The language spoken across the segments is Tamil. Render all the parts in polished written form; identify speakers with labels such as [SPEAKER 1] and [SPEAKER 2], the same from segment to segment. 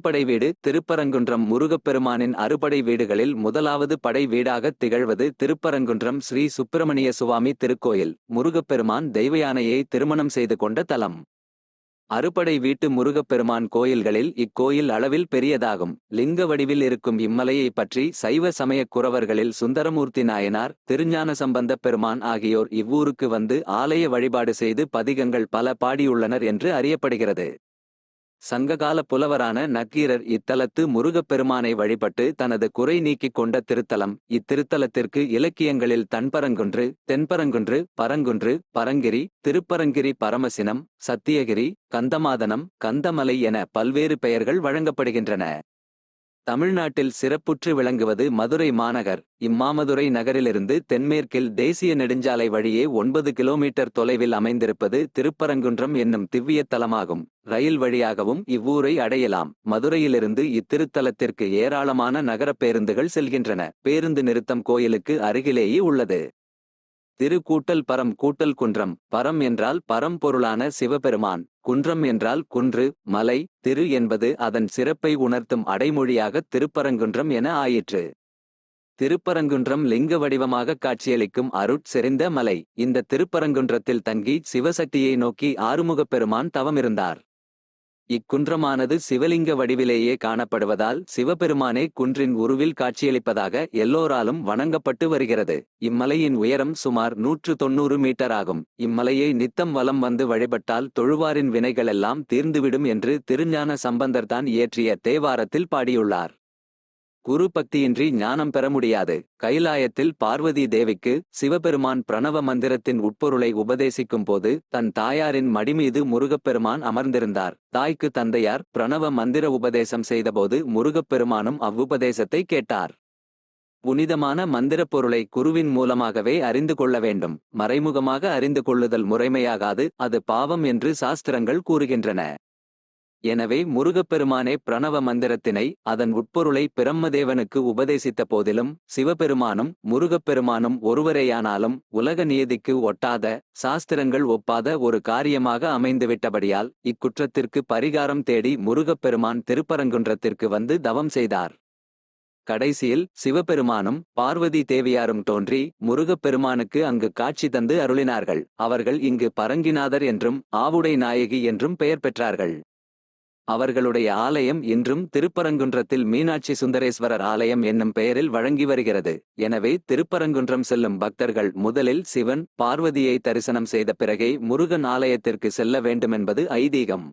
[SPEAKER 1] அறுபடை வீடு திருப்பரங்குன்றம் முருகப்பெருமானின் அறுபடை வீடுகளில் முதலாவது படை வீடாகத் திகழ்வது திருப்பரங்குன்றம் ஸ்ரீ சுப்பிரமணிய சுவாமி திருக்கோயில். முருகப்பெருமான் தெய்வயானையை திருமணம் செய்து கொண்ட தலம். அறுபடை வீட்டு முருகப்பெருமான் கோயில்களில் இக்கோயில் அளவில் பெரியதாகும். லிங்க வடிவில் இருக்கும் இம்மலையைப் பற்றி சைவ சமயக் குரவர்களில் சுந்தரமூர்த்தி நாயனார், திருஞான சம்பந்தப் பெருமான் ஆகியோர் இவ்வூருக்கு வந்து ஆலய வழிபாடு செய்து பதிகங்கள் பல பாடியுள்ளனர் என்று அறியப்படுகிறது. சங்ககால புலவரான நக்கீரர் இத்தலத்து முருகப்பெருமானை வழிபட்டு தனது குறை நீக்கிக் கொண்ட திருத்தலம். இத்திருத்தலத்திற்கு இலக்கியங்களில் தன்பரங்குன்று, தென்பரங்குன்று, பரங்குன்று, பரங்கிரி, திருப்பரங்கிரி, பரமசினம், சத்தியகிரி, கந்தமாதனம், கந்தமலை என பல்வேறு பெயர்கள் வழங்கப்படுகின்றன. தமிழ்நாட்டில் சிறப்புற்று விளங்குவது மதுரை மாநகர். இம்மாமதுரை நகரிலிருந்து தென்மேற்கில் தேசிய நெடுஞ்சாலை வழியே 9 கிலோமீட்டர் தொலைவில் அமைந்திருப்பது திருப்பரங்குன்றம் என்னும் திவ்ய தலமாகும். ரயில் வழியாகவும் இவ்வூரை அடையலாம். மதுரையிலிருந்து இத்திருத்தலத்திற்கு ஏராளமான நகரப் பேருந்துகள் செல்கின்றன. பேருந்து நிறுத்தம் கோயிலுக்கு அருகிலேயே உள்ளது. திரு கூட்டல் பரம் கூட்டல் குன்றம். பரம் என்றால் பரம்பொருளான சிவபெருமான். குன்றம் என்றால் குன்று, மலை. திரு என்பது அதன் சிறப்பை உணர்த்தும் அடைமொழியாகத் திருப்பரங்குன்றம் என ஆயிற்று. திருப்பரங்குன்றம் லிங்க வடிவமாக காட்சியளிக்கும் செறிந்த மலை. இந்த திருப்பரங்குன்றத்தில் தங்கி சிவசக்தியை நோக்கி ஆறுமுகப்பெருமான் தவமிருந்தார். இக்குன்றமானது சிவலிங்க வடிவிலேயே காணப்படுவதால் சிவபெருமானே குன்றின் உருவில் காட்சியளிப்பதாக எல்லோராலும் வணங்கப்பட்டு வருகிறது. இம்மலையின் உயரம் சுமார் 190 மீட்டர் ஆகும். இம்மலையை நித்தம் வலம் வந்து வழிபட்டால் தொழுவாரின் வினைகளெல்லாம் தீர்ந்துவிடும் என்று திருஞான சம்பந்தர்தான் இயற்றிய தேவாரத்தில் பாடியுள்ளார். குரு பக்தியின்றி ஞானம் பெற முடியாது. கைலாயத்தில் பார்வதி தேவிக்கு சிவபெருமான் பிரணவ மந்திரத்தின் உட்பொருளை உபதேசிக்கும் போது தன் தாயாரின் மடிமீது முருகப்பெருமான் அமர்ந்திருந்தார். தாய்க்கு தந்தையார் பிரணவ மந்திர உபதேசம் செய்தபோது முருகப்பெருமானும் அவ்வுபதேசத்தை கேட்டார். புனிதமான மந்திரப் பொருளை குருவின் மூலமாகவே அறிந்து கொள்ள வேண்டும். மறைமுகமாக அறிந்து கொள்ளுதல் முறைமையாகாது, அது பாவம் என்று சாஸ்திரங்கள் கூறுகின்றன. எனவே முருகப்பெருமானே பிரணவ மந்திரத்தினை அதன் உட்பொருளை பிரம்மதேவனுக்கு உபதேசித்த போதிலும் சிவபெருமானும் முருகப்பெருமானும் ஒருவரேயானாலும் உலக நியதிக்கு ஒட்டாத, சாஸ்திரங்கள் ஒப்பாத ஒரு காரியமாக அமைந்துவிட்டபடியால் இக்குற்றத்திற்கு பரிகாரம் தேடி முருகப்பெருமான் திருப்பரங்குன்றத்திற்கு வந்து தவம் செய்தார். கடைசியில் சிவபெருமானும் பார்வதி தேவியாரும் தோன்றி முருகப்பெருமானுக்கு அங்கு காட்சி தந்து அருளினார்கள். அவர்கள் இங்கு பரங்கிநாதர் என்றும் ஆவுடை நாயகி என்றும் பெயர் பெற்றார்கள். அவர்களுடைய ஆலயம் இன்றும் திருப்பரங்குன்றத்தில் மீனாட்சி சுந்தரேஸ்வரர் ஆலயம் என்னும் பெயரில் வழங்கி வருகிறது. எனவே திருப்பரங்குன்றம் செல்லும் பக்தர்கள் முதலில் சிவன், பார்வதியை தரிசனம் செய்த பிறகே முருகன் ஆலயத்திற்கு செல்ல வேண்டுமென்பது ஐதீகம்.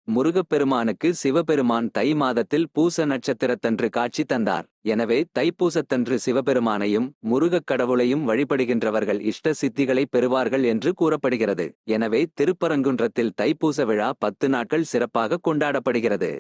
[SPEAKER 1] முருகப்பெருமானுக்கு சிவபெருமான் தை மாதத்தில் பூச நட்சத்திரத்தன்று காட்சி தந்தார். எனவே தைப்பூசத்தன்று சிவபெருமானையும் முருகக் கடவுளையும் வழிபடுகின்றவர்கள் இஷ்ட சித்திகளை பெறுவார்கள் என்று கூறப்படுகிறது. எனவே திருப்பரங்குன்றத்தில் தைப்பூச விழா 10 நாட்கள் சிறப்பாக கொண்டாடப்படுகிறது.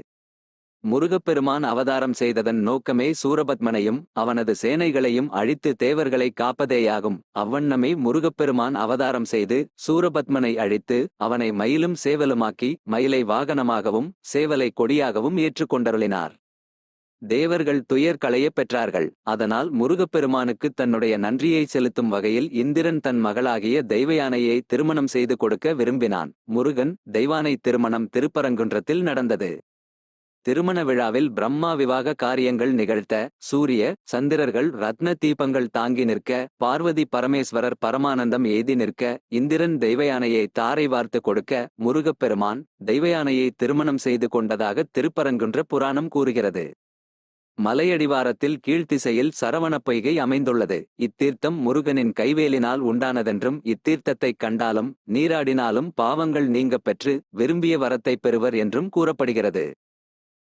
[SPEAKER 1] முருகப்பெருமான் அவதாரம் செய்ததன் நோக்கமே சூரபத்மனையும் அவனது சேனைகளையும் அழித்து தேவர்களை காப்பதேயாகும். அவ்வண்ணமே முருகப்பெருமான் அவதாரம் செய்து சூரபத்மனை அழித்து அவனை மயிலும் சேவலுமாக்கி மயிலை வாகனமாகவும் சேவலை கொடியாகவும் ஏற்றுக்கொண்டருளினார். தேவர்கள் துயர் களைய பெற்றார்கள். அதனால் முருகப்பெருமானுக்கு தன்னுடைய நன்றியை செலுத்தும் வகையில் இந்திரன் தன் மகளாகிய தெய்வயானையை திருமணம் செய்து கொடுக்க விரும்பினான். முருகன் தெய்வானை திருமணம் திருப்பரங்குன்றத்தில் நடந்தது. திருமண விழாவில் பிரம்மா விவாக காரியங்கள் நிகழ்த்த சூரிய சந்திரர்கள் ரத்ன தீபங்கள் தாங்கி நிற்க, பார்வதி பரமேஸ்வரர் பரமானந்தம் எய்தி நிற்க, இந்திரன் தெய்வயானையை தாரை வார்த்து கொடுக்க முருகப்பெருமான் தெய்வயானையை திருமணம் செய்து கொண்டதாக திருப்பரங்குன்ற புராணம் கூறுகிறது. மலையடிவாரத்தில் கீழ்த்திசையில் சரவணப் பொய்கை அமைந்துள்ளது. இத்தீர்த்தம் முருகனின் கைவேலினால் உண்டானதென்றும் இத்தீர்த்தத்தைக் கண்டாலும் நீராடினாலும் பாவங்கள் நீங்கப் பெற்று விரும்பிய வரத்தை பெறுவர் என்றும் கூறப்படுகிறது.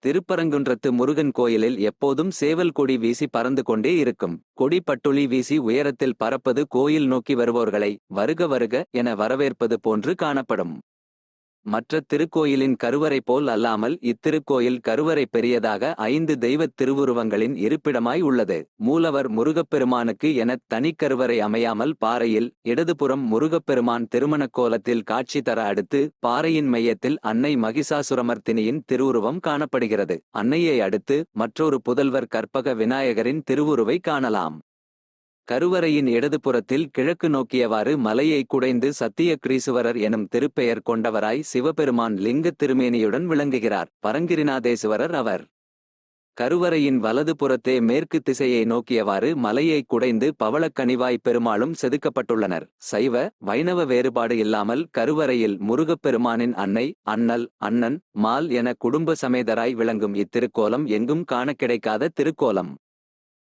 [SPEAKER 1] திருப்பரங்குன்றத்து முருகன் கோயிலில் எப்போதும் சேவல் கொடி வீசி பறந்து கொண்டே இருக்கும். கொடி பட்டுளி வீசி உயரத்தில் பறப்பது கோயில் நோக்கி வருவோர்களை வருக வருக என வரவேற்பது போன்று காணப்படும். மற்ற திருக்கோயிலின் கருவறை போல் அல்லாமல் இத்திருக்கோயில் கருவறை பெரியதாக 5 தெய்வத் திருவுருவங்களின் இருப்பிடமாய் உள்ளது. மூலவர் முருகப்பெருமானுக்கு எனத் தனிக்கருவறை அமையாமல் பாறையில் இடதுபுறம் முருகப்பெருமான் திருமணக் கோலத்தில் காட்சி தர அடுத்து பாறையின் மையத்தில் அன்னை மகிஷாசுரமர்த்தினியின் திருவுருவம் காணப்படுகிறது. அன்னையை அடுத்து மற்றொரு புதல்வர் கற்பக விநாயகரின் திருவுருவை காணலாம். கருவறையின் இடதுபுறத்தில் கிழக்கு நோக்கியவாறு மலையை குடைந்து சத்திய கிரீசுவரர் எனும் திருப்பெயர் கொண்டவராய் சிவபெருமான் லிங்கத் திருமேனியுடன் விளங்குகிறார். பரங்கிரிநாதேசுவரர் அவர். கருவறையின் வலது புறத்தே மேற்கு திசையை நோக்கியவாறு மலையை குடைந்து பவளக்கனிவாய் பெருமாளும் செதுக்கப்பட்டுள்ளனர். சைவ வைணவ வேறுபாடு இல்லாமல் கருவறையில் முருகப்பெருமானின் அன்னை, அண்ணல், அண்ணன், மால் என குடும்ப சமேதராய் விளங்கும் இத்திருக்கோலம் எங்கும் காண கிடைக்காத திருக்கோலம்.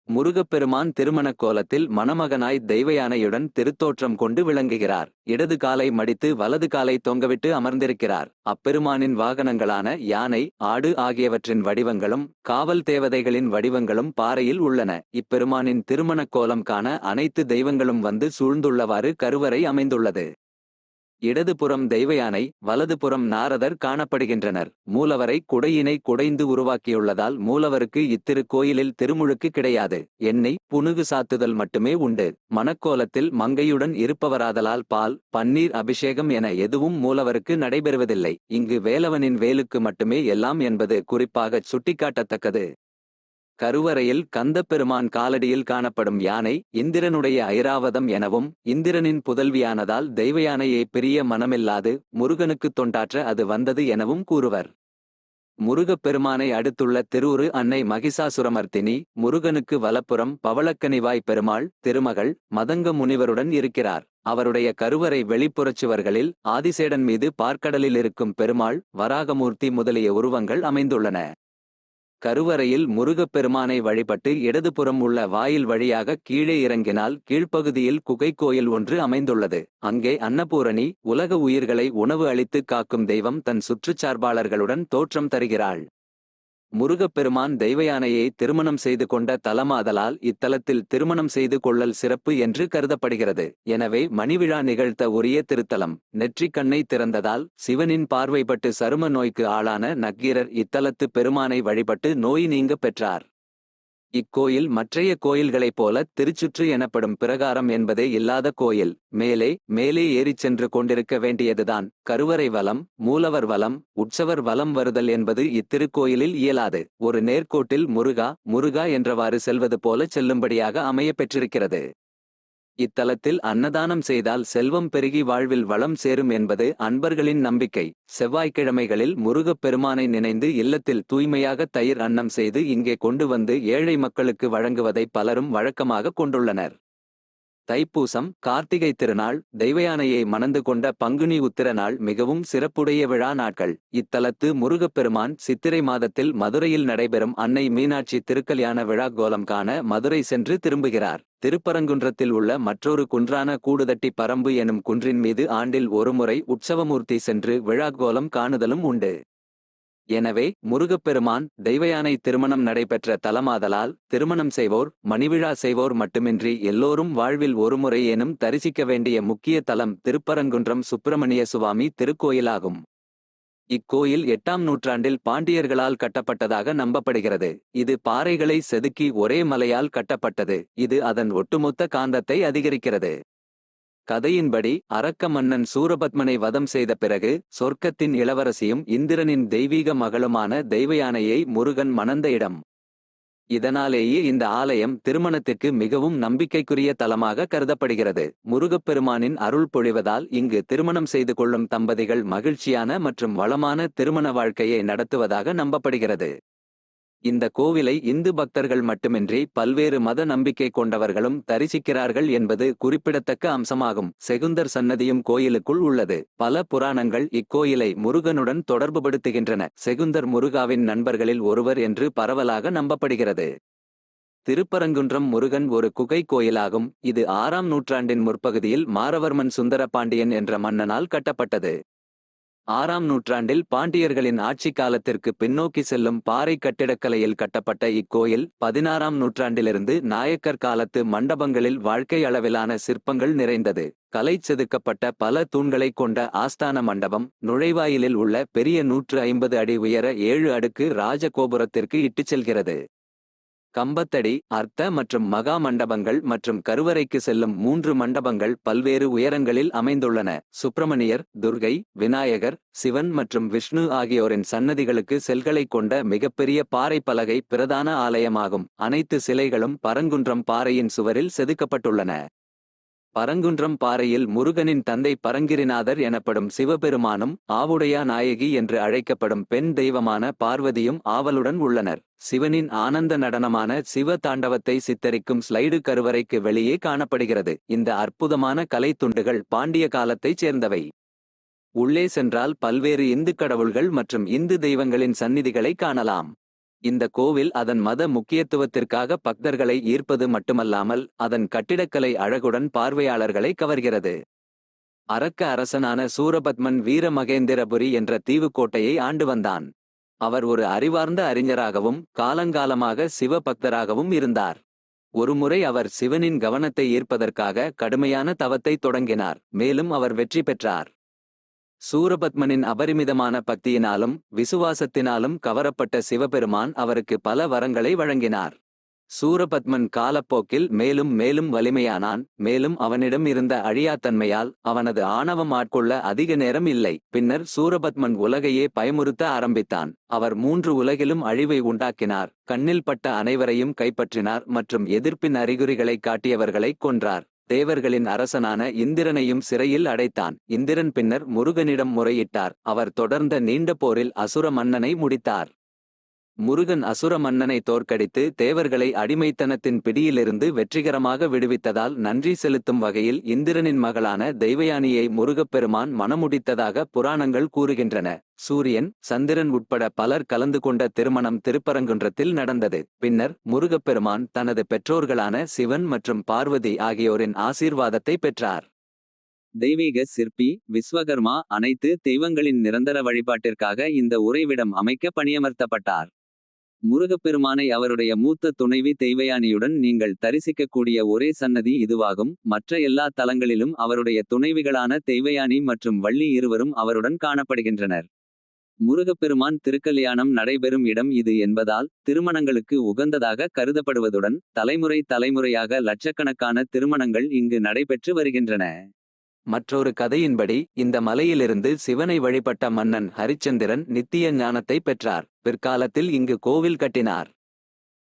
[SPEAKER 1] முருகப்பெருமான் திருமணக் கோலத்தில் மணமகனாய் தெய்வயானையுடன் திருத்தோற்றம் கொண்டு விளங்குகிறார். இடது காலை மடித்து வலது காலை தொங்கவிட்டு அமர்ந்திருக்கிறார். அப்பெருமானின் வாகனங்களான யானை, ஆடு ஆகியவற்றின் வடிவங்களும் காவல் தேவதைகளின் வடிவங்களும் பாறையில் உள்ளன. இப்பெருமானின் திருமணக் கோலம் காண அனைத்து தெய்வங்களும் வந்து சூழ்ந்துள்ளவாறு கருவறை அமைந்துள்ளது. இடதுபுறம் தெய்வயானை, வலதுபுறம் நாரதர் காணப்படுகின்றனர். மூலவரை குடையினை குடைந்து உருவாக்கியுள்ளதால் மூலவருக்கு இத்திருக்கோயிலில் திருமுழுக்கு கிடையாது. எண்ணெய், புனுகு சாத்துதல் மட்டுமே உண்டு. மணக்கோலத்தில் மங்கையுடன் இருப்பவராதலால் பால், பன்னீர் அபிஷேகம் என எதுவும் மூலவருக்கு நடைபெறுவதில்லை. இங்கு வேலவனின் வேலுக்கு மட்டுமே எல்லாம் என்பது குறிப்பாகச் சுட்டிக்காட்டத்தக்கது. கருவறையில் கந்தப்பெருமான் காலடியில் காணப்படும் யானை இந்திரனுடைய ஐராவதம் எனவும், இந்திரனின் புதல்வியானதால் தெய்வயானையை பிரிய மனமில்லாது முருகனுக்குத் தொண்டாற்ற அது வந்தது எனவும் கூறுவர். முருகப்பெருமானை அடுத்துள்ள திருவுரு அன்னை மகிஷாசுரமர்த்தினி. முருகனுக்கு வலப்புறம் பவளக்கனிவாய் பெருமாள் திருமகள் மதங்க முனிவருடன் இருக்கிறார். அவருடைய கருவறை வெளிப்புறச் சுவர்களில் ஆதிசேடன் மீது பார்க்கடலில் இருக்கும் பெருமாள், வராகமூர்த்தி முதலிய உருவங்கள் அமைந்துள்ளன. கருவறையில் முருகப்பெருமானை வழிபட்டு இடதுபுறம் உள்ள வாயில் வழியாக கீழே இறங்கினால் கீழ்ப்பகுதியில் குகைக்கோயில் ஒன்று அமைந்துள்ளது. அங்கே அன்னபூரணி உலக உயிர்களை உணவு அளித்து காக்கும் தெய்வம் தன் சுற்றுச்சார்பாளர்களுடன் தோற்றம் தருகிறாள். முருகப்பெருமான் தெய்வயானையை திருமணம் செய்து கொண்ட தலமாதலால் இத்தலத்தில் திருமணம் செய்து கொள்ளல் சிறப்பு என்று கருதப்படுகிறது. எனவே மணிவிழா நிகழ்த்த உரிய திருத்தலம். நெற்றிக் கண்ணை திறந்ததால் சிவனின் பார்வைப்பட்டு சரும நோய்க்கு ஆளான நக்கீரர் இத்தலத்து பெருமானை வழிபட்டு நோய் நீங்க பெற்றார். இக்கோயில் மற்றைய கோயில்களைப் போல திருச்சுற்று எனப்படும் பிரகாரம் என்பதே இல்லாத கோயில். மேலே ஏறிச் சென்று கொண்டிருக்க வேண்டியதுதான். கருவறை வலம், மூலவர் வலம், உற்சவர் வலம் வருதல் என்பது இத்திருக்கோயிலில் இயலாது. ஒரு நேர்கோட்டில் முருகா முருகா என்றவாறு செல்வது போல செல்லும்படியாக அமையப் பெற்றிருக்கிறது. இத்தலத்தில் அன்னதானம் செய்தால் செல்வம் பெருகி வாழ்வில் வளம் சேரும் என்பது அன்பர்களின் நம்பிக்கை. செவ்வாய்க்கிழமைகளில் முருகப் பெருமானை நினைந்து இல்லத்தில் தூய்மையாக தயிர் அன்னம் செய்து இங்கே கொண்டு வந்து ஏழை மக்களுக்கு வழங்குவதை பலரும் வழக்கமாக கொண்டுள்ளனர். தைப்பூசம், கார்த்திகை திருநாள், தெய்வயானையை மணந்து கொண்ட பங்குனி உத்திர நாள் மிகவும் சிறப்புடைய விழா நாட்கள். இத்தலத்து முருகப்பெருமான் சித்திரை மாதத்தில் மதுரையில் நடைபெறும் அன்னை மீனாட்சி திருக்கல்யாண விழா கோலம் காண மதுரை சென்று திரும்புகிறார். திருப்பரங்குன்றத்தில் உள்ள மற்றொரு குன்றான கூடுதட்டி பரம்பு எனும் குன்றின் மீது ஆண்டில் ஒருமுறை உற்சவமூர்த்தி சென்று விழாக்கோலம் காணுதலும் உண்டு. எனவே முருகப்பெருமான் தெய்வயானை திருமணம் நடைபெற்ற தலமாதலால் திருமணம் செய்வோர், மணிவிழா செய்வோர் மட்டுமின்றி எல்லோரும் வாழ்வில் ஒருமுறை எனும் தரிசிக்க வேண்டிய முக்கிய தலம் திருப்பரங்குன்றம் சுப்பிரமணிய சுவாமி திருக்கோயிலாகும். இக்கோயில் 8ஆம் நூற்றாண்டில் பாண்டியர்களால் கட்டப்பட்டதாக நம்பப்படுகிறது. இது பாறைகளை செதுக்கி ஒரே மலையால் கட்டப்பட்டது. இது அதன் ஒட்டுமொத்த காந்தத்தை அதிகரிக்கிறது. கதையின்படி அரக்க மன்னன் சூரபத்மனை வதம் செய்த பிறகு சொர்க்கத்தின் இளவரசியும் இந்திரனின் தெய்வீக மகளுமான தெய்வயானையை முருகன் மணந்த இடம். இதனாலேயே இந்த ஆலயம் திருமணத்திற்கு மிகவும் நம்பிக்கைக்குரிய தலமாக கருதப்படுகிறது. முருகப்பெருமானின் அருள் பொழிவதால் இங்கு திருமணம் செய்து கொள்ளும் தம்பதிகள் மகிழ்ச்சியான மற்றும் வளமான திருமண வாழ்க்கையை நடத்துவதாக நம்பப்படுகிறது. இந்த கோவிலை இந்து பக்தர்கள் மட்டுமின்றி பல்வேறு மத நம்பிக்கை கொண்டவர்களும் தரிசிக்கிறார்கள் என்பது குறிப்பிடத்தக்க அம்சமாகும். செகுந்தர் சன்னதியும் கோயிலுக்குள் உள்ளது. பல புராணங்கள் இக்கோயிலை முருகனுடன் தொடர்புபடுத்துகின்றன. செகுந்தர் முருகாவின் நண்பர்களில் ஒருவர் என்று பரவலாக நம்பப்படுகிறது. திருப்பரங்குன்றம் முருகன் ஒரு குகை கோயிலாகும். இது 6ஆம் நூற்றாண்டின் முற்பகுதியில் மாரவர்மன் சுந்தர பாண்டியன் என்ற மன்னனால் கட்டப்பட்டது. 6ஆம் நூற்றாண்டில் பாண்டியர்களின் ஆட்சி காலத்திற்கு பின்னோக்கி செல்லும் பாறை கட்டிடக்கலையில் கட்டப்பட்ட இக்கோயில் 16ஆம் நூற்றாண்டிலிருந்து நாயக்கர் காலத்து மண்டபங்களில் வாழ்க்கை அளவிலான சிற்பங்கள் நிறைந்தது. கலை செதுக்கப்பட்ட பல தூண்களை கொண்ட ஆஸ்தான மண்டபம் நுழைவாயிலில் உள்ள பெரிய 150 அடி உயர 7 அடுக்கு ராஜகோபுரத்திற்கு இட்டுச் செல்கிறது. கம்பத்தடி, அர்த்த மற்றும் மகா மண்டபங்கள் மற்றும் கருவறைக்கு செல்லும் 3 மண்டபங்கள் பல்வேறு உயரங்களில் அமைந்துள்ளன. சுப்பிரமணியர், துர்கை, விநாயகர், சிவன் மற்றும் விஷ்ணு ஆகியோரின் சன்னதிகளுக்கு செல்களைக் கொண்ட மிகப்பெரிய பாறை பலகை பிரதான ஆலயமாகும். அனைத்து சிலைகளும் பரங்குன்றம் பாறையின் சுவரில் செதுக்கப்பட்டுள்ளன. பரங்குன்றம் பாறையில் முருகனின் தந்தை பரங்கிரிநாதர் எனப்படும் சிவபெருமானும் ஆவுடையா நாயகி என்று அழைக்கப்படும் பெண் தெய்வமான பார்வதியும் ஆவலுடன் உள்ளனர். சிவனின் ஆனந்த நடனமான சிவ தாண்டவத்தை சித்தரிக்கும் ஸ்லைடு கருவறைக்கு வெளியே காணப்படுகிறது. இந்த அற்புதமான கலை துண்டுகள் பாண்டிய காலத்தைச் சேர்ந்தவை. உள்ளே சென்றால் பல்வேறு இந்து கடவுள்கள் மற்றும் இந்து தெய்வங்களின் சந்நிதிகளை காணலாம். இந்த கோவில் அதன் மத முக்கியத்துவத்திற்காக பக்தர்களை ஈர்ப்பது மட்டுமல்லாமல் அதன் கட்டிடக்கலை அழகுடன் பார்வையாளர்களை கவர்கிறது. அரக்க அரசனான சூரபத்மன் வீரமகேந்திரபுரி என்ற தீவுக்கோட்டையை ஆண்டு வந்தான். அவர் ஒரு அறிவார்ந்த அறிஞராகவும் காலங்காலமாக சிவ பக்தராகவும் இருந்தார். ஒருமுறை அவர் சிவனின் கவனத்தை ஈர்ப்பதற்காக கடுமையான தவத்தை தொடங்கினார். மேலும் அவர் வெற்றி பெற்றார். சூரபத்மனின் அபரிமிதமான பக்தியினாலும் விசுவாசத்தினாலும் கவரப்பட்ட சிவபெருமான் அவருக்கு பல வரங்களை வழங்கினார். சூரபத்மன் காலப்போக்கில் மேலும் மேலும் வலிமையானான். மேலும் அவனிடம் இருந்த அழியாத்தன்மையால் அவனது ஆணவம் ஆட்கொள்ள அதிக நேரம் இல்லை. பின்னர் சூரபத்மன் உலகையே பயமுறுத்த ஆரம்பித்தான். அவர் 3 உலகிலும் அழிவை உண்டாக்கினார். கண்ணில் பட்ட அனைவரையும் கைப்பற்றினார் மற்றும் எதிர்ப்பின் அறிகுறிகளை காட்டியவர்களை கொன்றார். தேவர்களின் அரசனான இந்திரனையும் சிறையில் அடைத்தான். இந்திரன் பின்னர் முருகனிடம் முறையிட்டார். அவர் தொடர்ந்த நீண்ட போரில் அசுர மன்னனை முடித்தார். முருகன் அசுர மன்னனை தோற்கடித்து தேவர்களை அடிமைத்தனத்தின் பிடியிலிருந்து வெற்றிகரமாக விடுவித்ததால் நன்றி செலுத்தும் வகையில் இந்திரனின் மகளான தெய்வயானியை முருகப்பெருமான் மணமுடித்ததாக புராணங்கள் கூறுகின்றன. சூரியன், சந்திரன் உட்பட பலர் கலந்து கொண்ட திருமணம் திருப்பரங்குன்றத்தில் நடந்தது. பின்னர் முருகப்பெருமான் தனது பெற்றோர்களான சிவன் மற்றும் பார்வதி ஆகியோரின் ஆசீர்வாதத்தை பெற்றார். தெய்வீக சிற்பி விஸ்வகர்மா அனைத்து தெய்வங்களின் நிரந்தர வழிபாட்டிற்காக இந்த உறைவிடம் அமைக்க பணியமர்த்தப்பட்டார். முருகப்பெருமானை அவருடைய மூத்த துணைவி தெய்வயானியுடன் நீங்கள் தரிசிக்கக்கூடிய ஒரே சன்னதி இதுவாகும். மற்ற எல்லா தலங்களிலும் அவருடைய துணைவிகளான தெய்வயானி மற்றும் வள்ளி இருவரும் அவருடன் காணப்படுகின்றனர். முருகப்பெருமான் திருக்கல்யாணம் நடைபெறும் இடம் இது என்பதால் திருமணங்களுக்கு உகந்ததாக கருதப்படுவதுடன் தலைமுறை தலைமுறையாக லட்சக்கணக்கான திருமணங்கள் இங்கு நடைபெற்று வருகின்றன. மற்றொரு கதையின்படி இந்த மலையிலிருந்து சிவனை வழிபட்ட மன்னன் ஹரிச்சந்திரன் நித்திய ஞானத்தை பெற்றார். பிற்காலத்தில் இங்கு கோவில் கட்டினார்.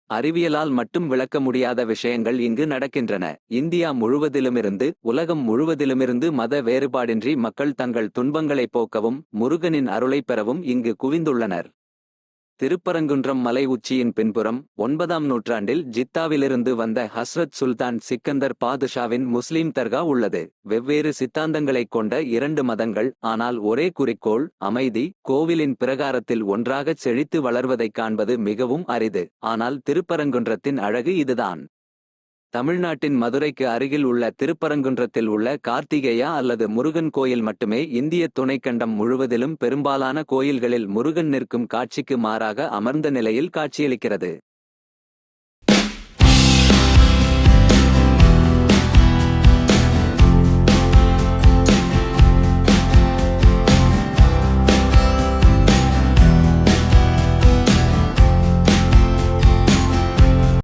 [SPEAKER 1] அறிவியலால் மட்டும் விளக்க முடியாத விஷயங்கள் இங்கு நடக்கின்றன. இந்தியா முழுவதிலுமிருந்து உலகம் முழுவதிலுமிருந்து மத வேறுபாடின்றி மக்கள் தங்கள் துன்பங்களை போக்கவும் முருகனின் அருளை பெறவும் இங்கு குவிந்துள்ளனர். திருப்பரங்குன்றம் மலை உச்சியின் பின்புறம் 9ஆம் நூற்றாண்டில் ஜித்தாவிலிருந்து வந்த ஹஸ்ரத் சுல்தான் சிக்கந்தர் பாதுஷாவின் முஸ்லீம் தர்கா உள்ளது. வெவ்வேறு சித்தாந்தங்களைக் கொண்ட 2 மதங்கள், ஆனால் ஒரே குறிக்கோள் அமைதி. கோவிலின் பிரகாரத்தில் ஒன்றாகச் செழித்து வளர்வதைக் காண்பது மிகவும் அரிது. ஆனால் திருப்பரங்குன்றத்தின் அழகு இதுதான். தமிழ்நாட்டின் மதுரைக்கு அருகில் உள்ள திருப்பரங்குன்றத்தில் உள்ள கார்த்திகேயா அல்லது முருகன் கோயில் மட்டுமே இந்திய துணைக்கண்டம் முழுவதிலும் பெரும்பாலான கோயில்களில் முருகன் நிற்கும் காட்சிக்கு மாறாக அமர்ந்த நிலையில் காட்சியளிக்கிறது.